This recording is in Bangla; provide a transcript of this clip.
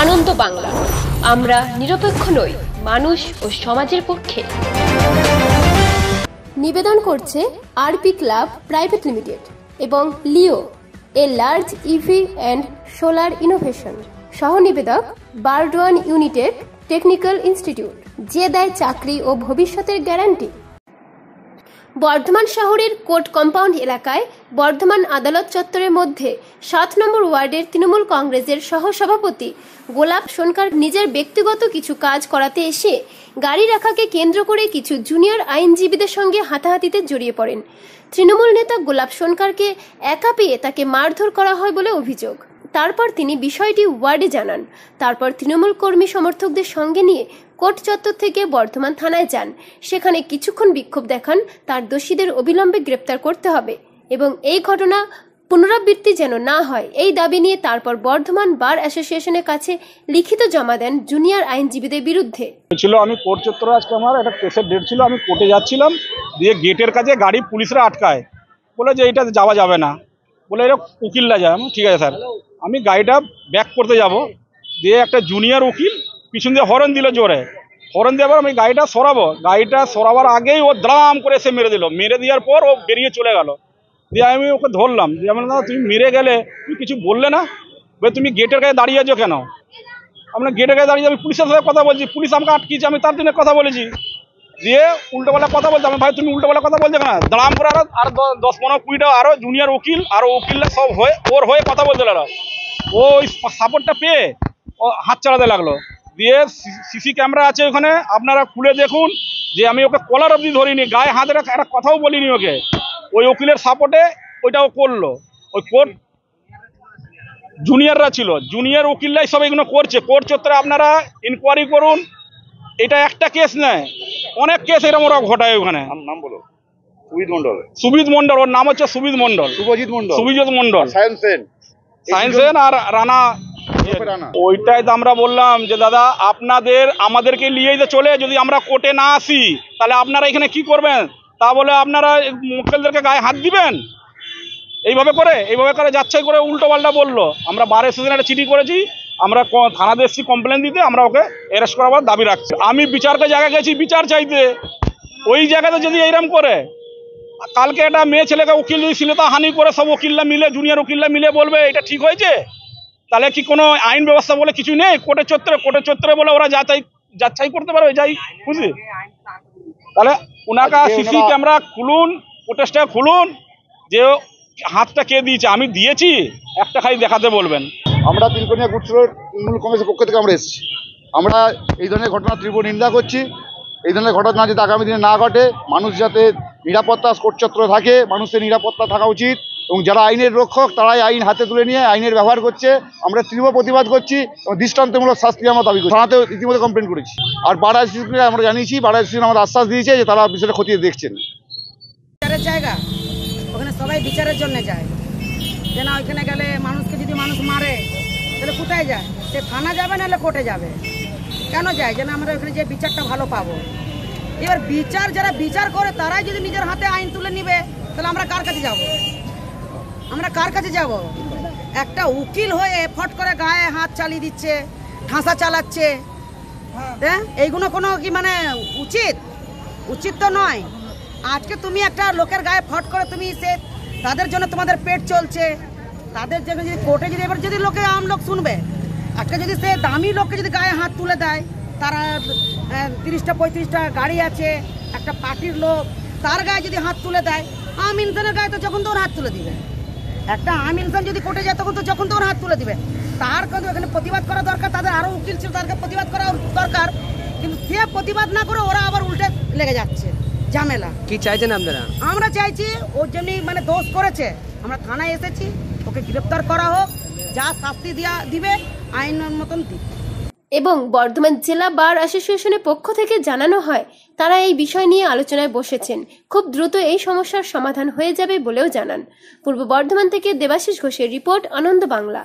আনন্দ বাংলা, আমরা নিরপেক্ষ নই, মানুষ ও সমাজের পক্ষে। নিবেদন করছে আরপি ক্লাব প্রাইভেট লিমিটেড এবং Leo, a large EV and solar innovation. সহ নিবেদক বারডোয়ান ইউনিটেক টেকনিক্যাল ইনস্টিটিউট, যে দেয় চাকরি ও ভবিষ্যতের গ্যারান্টি। বর্ধমান শহরের কোর্ট কম্পাউন্ড এলাকায় বর্ধমান আদালত চত্বরের মধ্যে 7 নম্বর ওয়ার্ডের তৃণমূল কংগ্রেসের সহসভাপতি গোলাপ সোনকার নিজের ব্যক্তিগত কিছু কাজ করাতে এসে গাড়ি রাখাকে কেন্দ্র করে কিছু জুনিয়র আইনজীবীদের সঙ্গে হাতাহাতিতে জড়িয়ে পড়েন। তৃণমূল নেতা গোলাপ সোনকারকে একা পেয়ে তাকে মারধর করা হয় বলে অভিযোগ। তারপর তিনি বিষয়টি ওয়ার্ডে জানান। তারপর তৃণমূল কর্মী সমর্থকদের সঙ্গে নিয়ে কোর্ট চত্বর থেকে বর্ধমান থানায় যান। সেখানে কিছুক্ষণ বিক্ষোভ দেখান, তার দোষীদের অবিলম্বে গ্রেপ্তার করতে হবে এবং এই ঘটনা পুনরাবৃত্তি যেন না হয় এই দাবি নিয়ে তারপর বর্ধমান বার অ্যাসোসিয়েশনের কাছে লিখিত জমা দেন জুনিয়র আইনজীবীদের বিরুদ্ধে। আমি কোর্ট চত্বরে আজকে আমার একটা কেসের ডেট ছিল, আমি কোর্টে যাচ্ছিলাম, দিয়ে গেটের কাছে গাড়ি পুলিশরা আটকায়, বলে যে এটা যাওয়া যাবে না, বলে এটা উকিলরা যায়। ঠিক আছে স্যার, আমি গাড়িটা ব্যাক করতে যাব, দিয়ে একটা জুনিয়র উকিল পিছন দিয়ে হর্ন দিল জোরে। হর্ন দেওয়ার আমি গাড়িটা সরাবার আগেই ও দ্রাম করে এসে মেরে দিল। মেরে দেওয়ার পর ও বেরিয়ে চলে গেল। দিয়ে আমি ওকে ধরলাম, দিয়ে আমি বললাম তুমি মেরে গেলে তুমি কিছু বললে না, তুমি গেটের কাছে দাঁড়িয়ে আছো কেন? আমরা গেটের কাছে দাঁড়িয়ে আমি পুলিশের সাথে কথা বলছি, পুলিশ আমাকে আটকিয়েছে, আমি তার জন্য কথা বলেছি। দিয়ে উল্টোপাল্টা কথা বলছে, আমার ভাই তুমি উল্টোপাল্টা কথা বলছো কেন? দাঁড়াম করে আর 10-15-20টা আরও জুনিয়র উকিল আরও উকিলরা সব ওর হয়ে কথা বলতে লাগলো। ও ওই সাপোর্টটা পেয়ে ও হাত চালাতে লাগলো। দিয়ে সিসি ক্যামেরা আছে ওখানে, আপনারা খুলে দেখুন যে আমি ওকে কলার অবধি ধরিনি, গায়ে হাতের একটা কথাও বলিনি ওকে। ওই উকিলের সাপোর্টে ওইটাও করলো। ওই কোর্ট জুনিয়ররা ছিল, জুনিয়র উকিলরাই সব এগুলো করছে। কোর্ট চত্বরে আপনারা ইনকোয়ারি করুন, এটা একটা কেস নয়, অনেক কেস এরকম ওরা ঘটায় ওখানে। নাম বলো। সুবিদ মন্ডল, ওর নাম হচ্ছে সুবিদ মন্ডল, শুভজিৎ মন্ডল, সায়েন্স সেন আর রানা। ওইটাই তো আমরা বললাম যে দাদা আমাদেরকে নিয়ে চলে, যদি আমরা কোর্টে না আসি তাহলে আপনারা এখানে কি করবেন? তা বলে আপনারা মুখ্যদেরকে গায়ে হাত দিবেন এইভাবে করে যাচ্ছাই করে উল্টো পাল্টা বললো। আমরা বার অ্যাসোসিয়েশনে একটা চিঠি করেছি, আমরা থানাতে এসেছি কমপ্লেন দিতে, আমরা ওকে অ্যারেস্ট করাবার দাবি রাখছি। আমি বিচারকের জায়গায় গেছি বিচার চাইতে, ওই জায়গাতে যদি এইরকম করে, কালকে একটা মেয়ে ছেলেকে উকিল যদি শ্লীলতা হানি করে সব উকিলরা মিলে, জুনিয়র উকিলরা মিলে বলবে এটা ঠিক হয়েছে, তাহলে কি কোনো আইন ব্যবস্থা বলে কিছু নেই? কোর্টের চত্বরে বলে ওরা যাচাই করতে পারবে, যাই বুঝলি? তাহলে ওনাকে সিসি ক্যামেরা খুলুন, ফুটেজটা খুলুন, যে হাতটা কে দিয়েছে। আমি দিয়েছি একটা খালি দেখাতে বলবেন। আমরা তিনকোনিয়া গুডস রোড তৃণমূল কংগ্রেসের পক্ষ থেকে আমরা এসেছি। আমরা এই ধরনের ঘটনা তীব্র নিন্দা করছি। এই ধরনের ঘটনা যাতে আগামী দিনে না ঘটে, মানুষ যাতে নিরাপত্তা কোর্ট চত্বরে থাকে, মানুষের নিরাপত্তা থাকা উচিত এবং যারা আইনের রক্ষক তারাই আইন হাতে তুলে নিয়ে আইনের ব্যবহার করছে। আমরা তীব্র প্রতিবাদ করছি এবং দৃষ্টান্তমূলক শাস্তি আমরা দাবি করছি। থানাতেও ইতিমধ্যে কমপ্লেন করেছি। আর বার অ্যাসোসিয়েশনকে আমরা জানিয়েছি, বার অ্যাসোসিয়েশন আমাদের আশ্বাস দিয়েছে যে তারা বিষয়টা খতিয়ে দেখছেন। জায়গা ওখানে সবাই বিচারের জন্য যায়, যে না ওইখানে গেলে মানুষকে যদি মানুষ মারে তাহলে কোথায় যায়? সে থানা যাবে নাহলে কোর্টে যাবে। কেন যায়? যেন আমরা ওখানে যে বিচারটা ভালো পাবো। এবার যারা বিচার করে তারাই যদি নিজের হাতে আইন তুলে নিবে, তাহলে আমরা কার কাছে যাব? একটা উকিল হয়ে ফট করে গায়ে হাত চালিয়ে দিচ্ছে, ঠাঁসা চালাচ্ছে, হ্যাঁ, এইগুলো কোনো কি মানে উচিত তো নয়। আজকে তুমি একটা লোকের গায়ে ফট করে তুমি তাদের জন্য তোমাদের পেট চলছে, তাদের জন্য যদি কোর্টে যদি এবার যদি লোক শুনবে, একটা যদি সে দামি লোককে যদি গায়ে হাত তুলে দেয়, তারা 30টা-35টা গাড়ি আছে, একটা পার্টির লোক, তার গায়ে যদি হাত তুলে দেয়, আম ইনসানের গায়ে তো যখন তোর হাত তুলে দিবে। একটা আম ইনসান যদি কোর্টে যায় যখন তোর হাত তুলে দিবে, তার কিন্তু এখানে প্রতিবাদ করা দরকার। তাদের আরও উকিল ছিল, তাদেরকে প্রতিবাদ করা দরকার, কিন্তু সে প্রতিবাদ না করে ওরা আবার উল্টে লেগে যাচ্ছে ঝামেলা। কি চাইছেন আপনারা? আমরা চাইছি ও যেমনি মানে দোষ করেছে, আমরা থানায় এসেছি, ওকে গ্রেপ্তার করা হোক, যা শাস্তি দিবে আইনের মতন দিক। এবং বর্ধমান জেলা বার অ্যাসোসিয়েশনের পক্ষ থেকে জানানো হয় তারা এই বিষয় নিয়ে আলোচনায় বসেছেন। খুব দ্রুত এই সমস্যার সমাধান হয়ে যাবে বলেও জানান। পূর্ব বর্ধমান থেকে দেবাশিস ঘোষের রিপোর্ট, আনন্দ বাংলা।